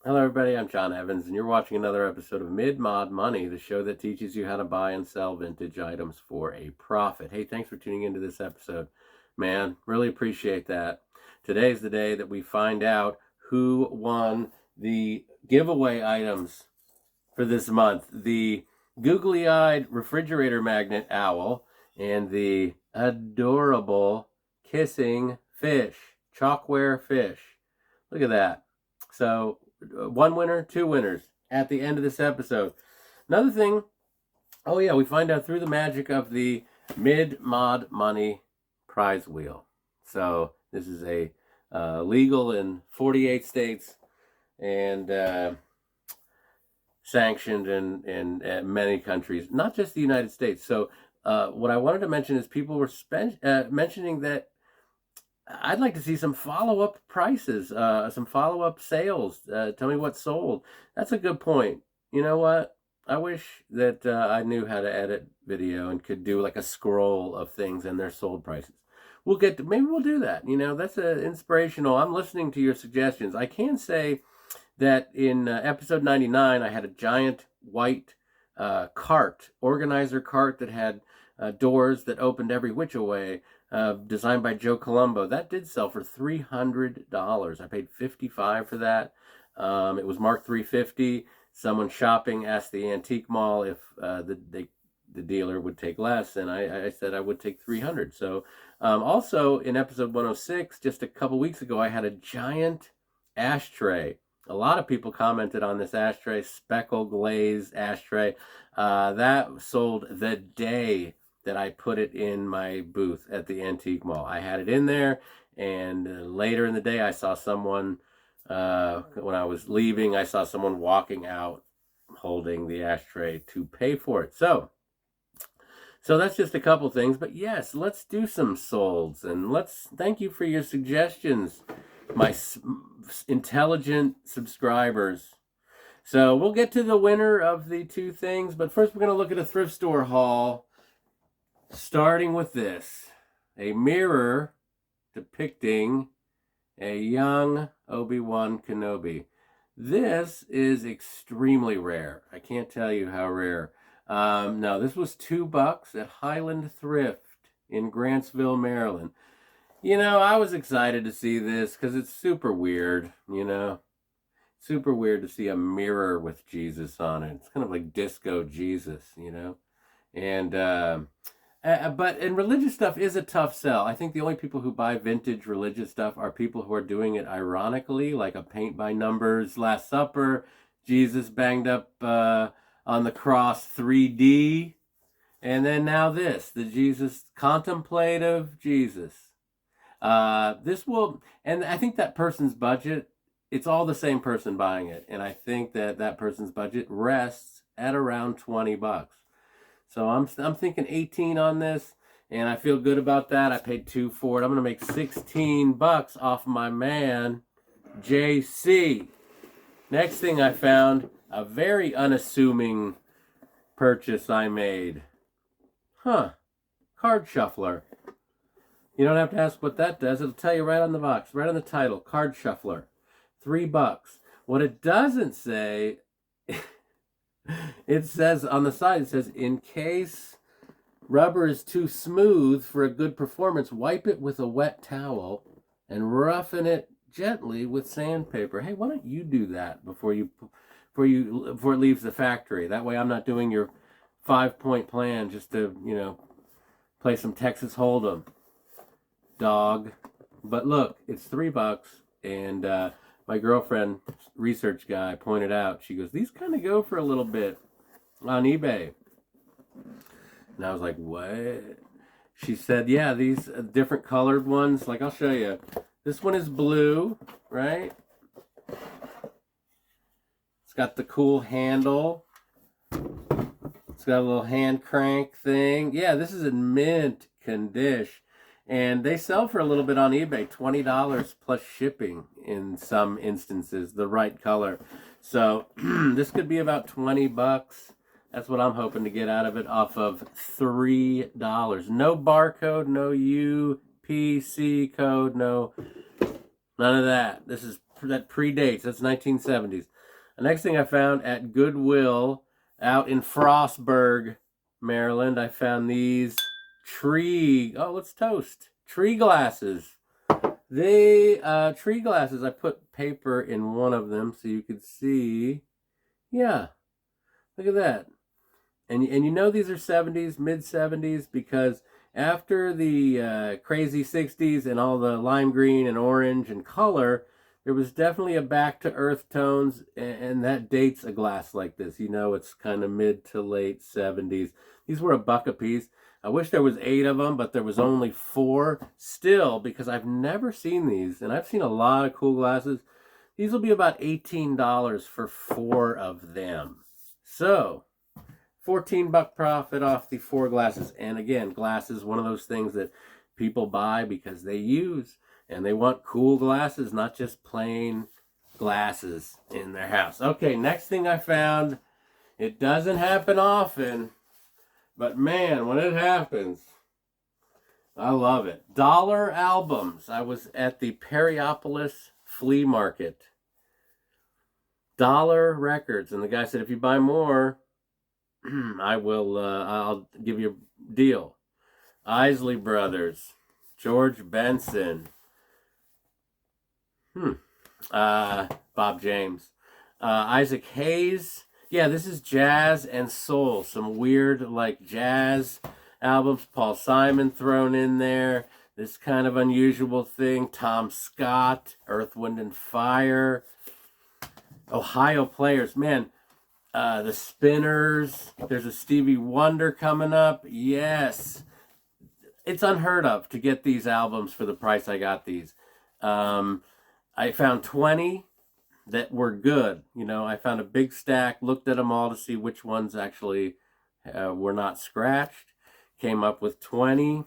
Hello, everybody. I'm John Evans, and you're watching another episode of Mid-Mod Money, the show that teaches you how to buy and sell vintage items for a profit. Hey, thanks for tuning into this episode. Man, really appreciate that. Today's the day that we find out who won the giveaway items for this month. The googly-eyed refrigerator magnet owl and the adorable kissing fish, chalkware fish. Look at that. So, one winner, two winners at the end of this episode. Another thing, oh yeah, we find out through the magic of the Mid-Mod Money prize wheel. So this is a legal in 48 states and sanctioned in many countries, not just the United States. So what I wanted to mention is people were mentioning that I'd like to see some follow-up prices, some follow-up sales. Tell me what sold. That's a good point. You know what? I wish that I knew how to edit video and could do like a scroll of things and their sold prices. Maybe we'll do that. You know, that's inspirational. I'm listening to your suggestions. I can say that in episode 99, I had a giant white organizer cart that had doors that opened every which way. Designed by Joe Colombo. That did sell for $300. I paid $55 for that. It was marked $350. Someone shopping asked the antique mall if the dealer would take less, and I said I would take $300. So also in episode 106, just a couple weeks ago, I had a giant ashtray. A lot of people commented on this ashtray, speckle glazed ashtray. That sold the day that I put it in my booth at the antique mall. I had it in there, and later in the day, I saw someone, when I was leaving, I saw someone walking out holding the ashtray to pay for it. So that's just a couple things, but yes, let's do some solds, and thank you for your suggestions, my intelligent subscribers. So we'll get to the winner of the two things, but first we're going to look at a thrift store haul. Starting with this, a mirror depicting a young Obi-Wan Kenobi. This is extremely rare. I can't tell you how rare. No, this was $2 at Highland Thrift in Grantsville, Maryland. You know, I was excited to see this because it's super weird, you know. Super weird to see a mirror with Jesus on it. It's kind of like disco Jesus, you know. And but religious stuff is a tough sell. I think the only people who buy vintage religious stuff are people who are doing it ironically, like a paint by numbers Last Supper, Jesus banged up on the cross 3D, and then now this, the Jesus, contemplative Jesus. And I think that person's budget, it's all the same person buying it, and I think that person's budget rests at around $20. So I'm thinking 18 on this, and I feel good about that. I paid $2 for it. I'm gonna make $16 off my man, JC. Next thing I found, a very unassuming purchase I made. Card shuffler. You don't have to ask what that does. It'll tell you right on the box, right on the title, card shuffler. $3. What it doesn't say, it says on the side, it says, in case rubber is too smooth for a good performance, wipe it with a wet towel and roughen it gently with sandpaper. Hey, why don't you do that before it leaves the factory? That way I'm not doing your 5-point plan just to, you know, play some Texas Hold'em. Dog. But look, it's $3, and my girlfriend, research guy, pointed out, she goes, these kind of go for a little bit on eBay. And I was like, what? She said, yeah, these different colored ones, like I'll show you. This one is blue, right? It's got the cool handle. It's got a little hand crank thing. Yeah, this is in mint condition. And they sell for a little bit on eBay, $20 plus shipping in some instances, the right color. So this could be about $20. That's what I'm hoping to get out of it off of $3. No barcode, no UPC code, none of that. This is that predates. That's 1970s. The next thing I found at Goodwill out in Frostburg, Maryland, I found these tree. Oh, let's toast. Tree glasses. Tree glasses. I put paper in one of them so you could see. Yeah, look at that. And you know these are 70s, mid 70s, because after the crazy 60s and all the lime green and orange and color, there was definitely a back to earth tones, and that dates a glass like this. You know, it's kind of mid to late 70s. These were $1 a piece. I wish there was 8 of them, but there was only 4. Still, because I've never seen these, and I've seen a lot of cool glasses, these will be about $18 for 4 of them. So, $14 profit off the 4 glasses. And again, glasses, one of those things that people buy because they use, and they want cool glasses, not just plain glasses in their house. Okay, next thing I found, it doesn't happen often, but man, when it happens, I love it. Dollar albums. I was at the Periopolis flea market. Dollar records. And the guy said, if you buy more, I'll give you a deal. Isley Brothers, George Benson, Bob James, Isaac Hayes. Yeah, this is jazz and soul. Some weird, like, jazz albums. Paul Simon thrown in there. This kind of unusual thing. Tom Scott, Earth, Wind, and Fire. Ohio Players. Man, the Spinners. There's a Stevie Wonder coming up. Yes. It's unheard of to get these albums for the price I got these. I found 20 that were good. You know, I found a big stack, looked at them all to see which ones actually were not scratched. Came up with 20.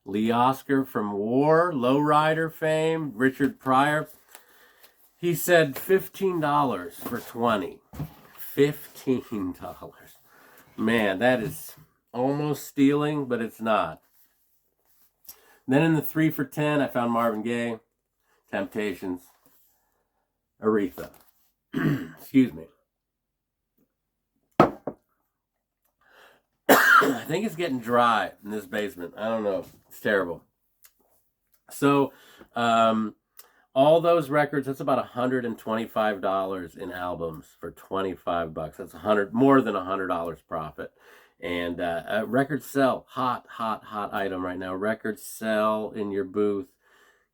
Lee Oscar from War, Lowrider fame, Richard Pryor. He said $15 for 20. $15. Man, that is almost stealing, but it's not. Then in the 3 for $10, I found Marvin Gaye, Temptations, Aretha. Excuse me. I think it's getting dry in this basement. I don't know. It's terrible. So, all those records, that's about $125 in albums for $25. That's more than $100 profit. And records sell. Hot item right now. Records sell in your booth.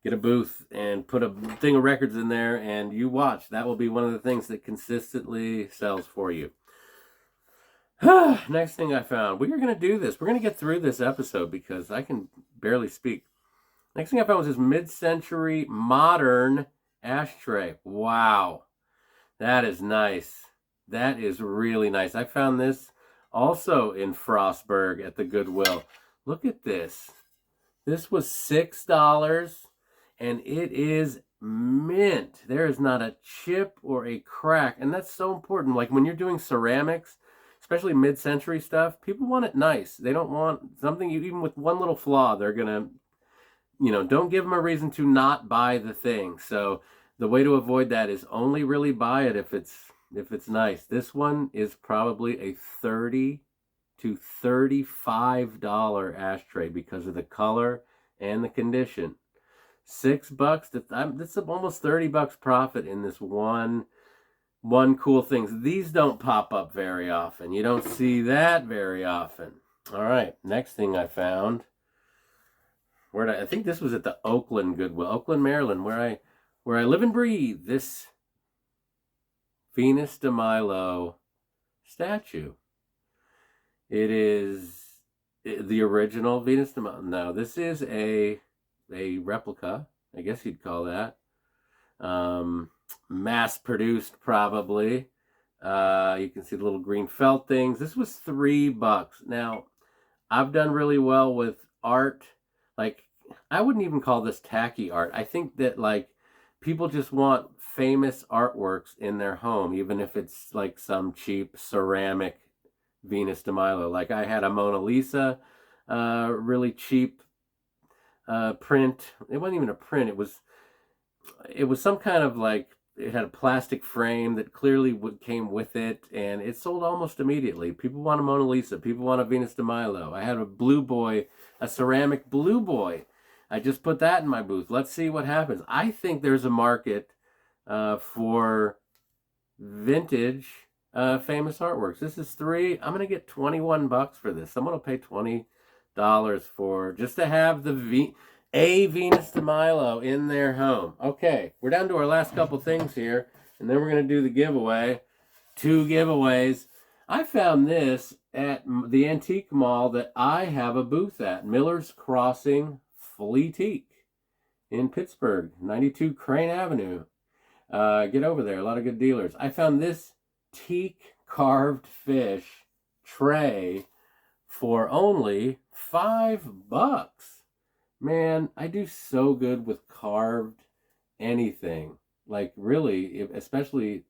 Get a booth and put a thing of records in there, and you watch. That will be one of the things that consistently sells for you. Next thing I found. We are going to do this. We're going to get through this episode because I can barely speak. Next thing I found was this Midcentury modern ashtray. Wow. That is nice. That is really nice. I found this also in Frostburg at the Goodwill. Look at this. This was $6, and it is mint. There is not a chip or a crack, and that's so important. Like when you're doing ceramics, especially mid-century stuff, people want it nice. They don't want something, even with one little flaw, they're going to, don't give them a reason to not buy the thing. So the way to avoid that is only really buy it if it's nice. This one is probably a $30 to $35 ashtray because of the color and the condition. $6, that's almost $30 profit in this one cool thing. These don't pop up very often. You don't see that very often. All right, next thing I found. I think this was at the Oakland Goodwill, Oakland, Maryland, where I live and breathe. This Venus de Milo statue. It is the original Venus de Milo. No, this is a replica, I guess you'd call that. Mass-produced, probably. You can see the little green felt things. This was $3. Now, I've done really well with art. Like, I wouldn't even call this tacky art. I think that, like, people just want famous artworks in their home, even if it's, like, some cheap ceramic Venus de Milo. Like, I had a Mona Lisa, really cheap print. It wasn't even a print. it was some kind of like, it had a plastic frame that clearly came with it, and it sold almost immediately. People want a Mona Lisa. People want a Venus de Milo. I had a blue boy, a ceramic blue boy. I just put that in my booth. Let's see what happens. I think there's a market for vintage famous artworks. This is 3. I'm going to get 21 bucks for this. Someone will pay $20 for just to have a Venus de Milo in their home. Okay, we're down to our last couple things here, and then we're going to do the giveaway. 2 giveaways. I found this at the antique mall that I have a booth at, Miller's Crossing, fully teak in Pittsburgh, 92 Crane Avenue. Get over there, a lot of good dealers. I found this teak carved fish tray for only $5. Man, I do so good with carved anything. Like really, especially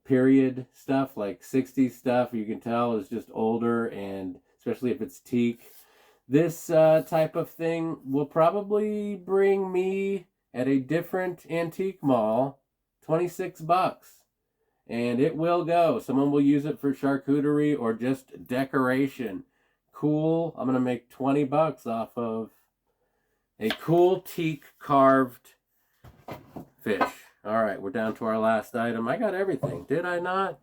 period stuff, like 60s stuff, you can tell is just older, and especially if it's teak. This type of thing will probably bring me at a different antique mall $26. And it will go. Someone will use it for charcuterie or just decoration. Cool. I'm going to make $20 off of a cool teak carved fish. All right, we're down to our last item. I got everything. Did I not?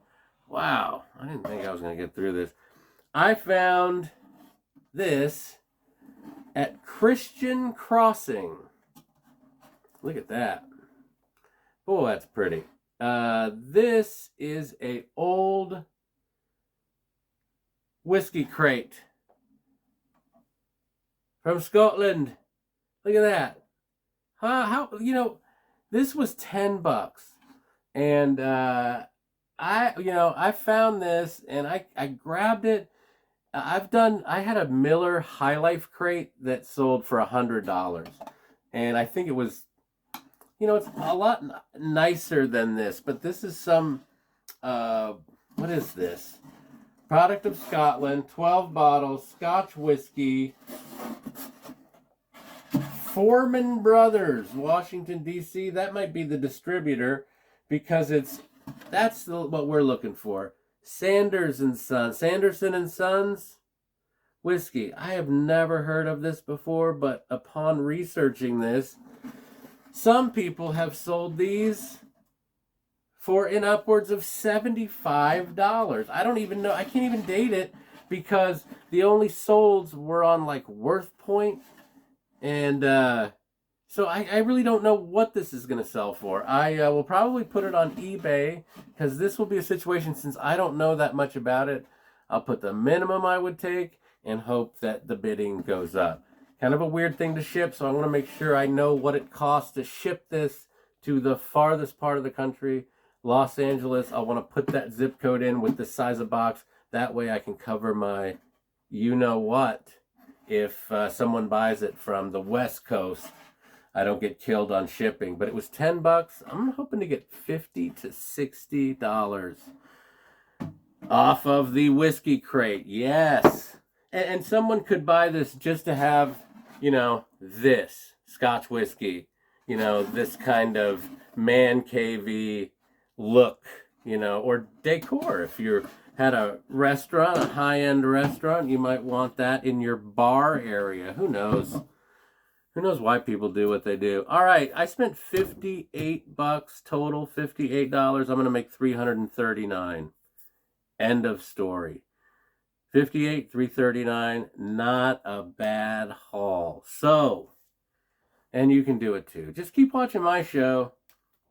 Wow. I didn't think I was going to get through this. I found this at Christian Crossing. Look at that. Oh, that's pretty. This is a old whiskey crate from Scotland. Look at that. How this was $10, and I found this and I grabbed it. I had a Miller High Life crate that sold for $100, and I think it was, it's a lot nicer than this, but this is some, what is this? Product of Scotland, 12 bottles, Scotch whiskey, Foreman Brothers, Washington, D.C. That might be the distributor, because that's what we're looking for. Sanderson and Sons whiskey. I have never heard of this before, but upon researching this, some people have sold these for in upwards of $75. I don't even know. I can't even date it, because the only solds were on like Worth Point. And so I really don't know what this is going to sell for. I will probably put it on eBay, because this will be a situation, since I don't know that much about it, I'll put the minimum I would take and hope that the bidding goes up. Kind of a weird thing to ship, so I want to make sure I know what it costs to ship this to the farthest part of the country, Los Angeles. I want to put that zip code in with the size of box. That way I can cover my you-know-what if someone buys it from the West Coast. I don't get killed on shipping. But it was $10. I'm hoping to get $50 to $60 off of the whiskey crate. Yes. And someone could buy this just to have, this Scotch whiskey, this kind of man cavey look, or decor. If you had a restaurant, a high-end restaurant, you might want that in your bar area. Who knows? Who knows why people do what they do? All right, I spent $58 total, $58. I'm going to make $339. End of story. 58, 339, not a bad haul. So, and you can do it too. Just keep watching my show.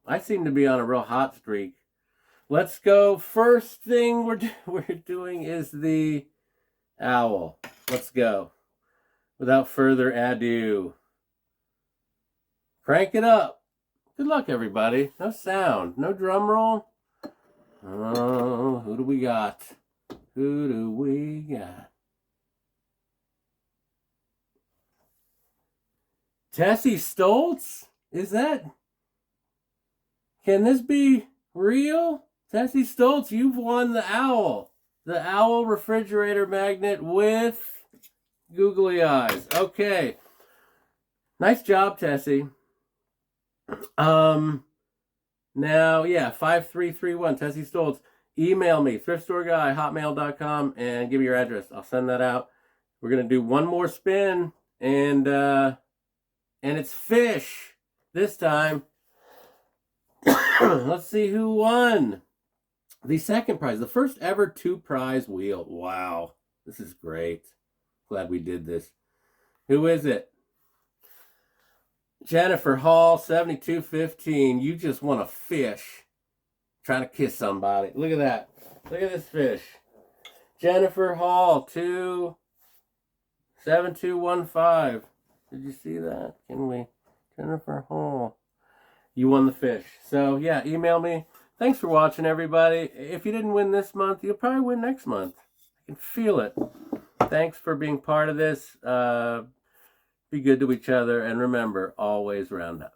I seem to be on a real hot streak. Let's go. First thing we're doing is the owl. Let's go. Without further ado, crank it up. Good luck, everybody. No sound, no drum roll. Oh, who do we got? Who do we got? Tessie Stoltz? Is that? Can this be real? Tessie Stoltz, you've won the owl. The owl refrigerator magnet with googly eyes. Okay. Nice job, Tessie. Now, yeah, 5331, Tessie Stoltz. Email me, thriftstoreguy@hotmail.com, and give me your address. I'll send that out. We're going to do one more spin, and it's fish this time. Let's see who won the second prize, the first ever 2-prize wheel. Wow, this is great. Glad we did this. Who is it? Jennifer Hall, 7215. You just want a fish. Trying to kiss somebody. Look at that. Look at this fish. Jennifer Hall, 7215. Did you see that? Can we? Jennifer Hall. You won the fish. So, yeah, email me. Thanks for watching, everybody. If you didn't win this month, you'll probably win next month. I can feel it. Thanks for being part of this. Be good to each other. And remember, always round up.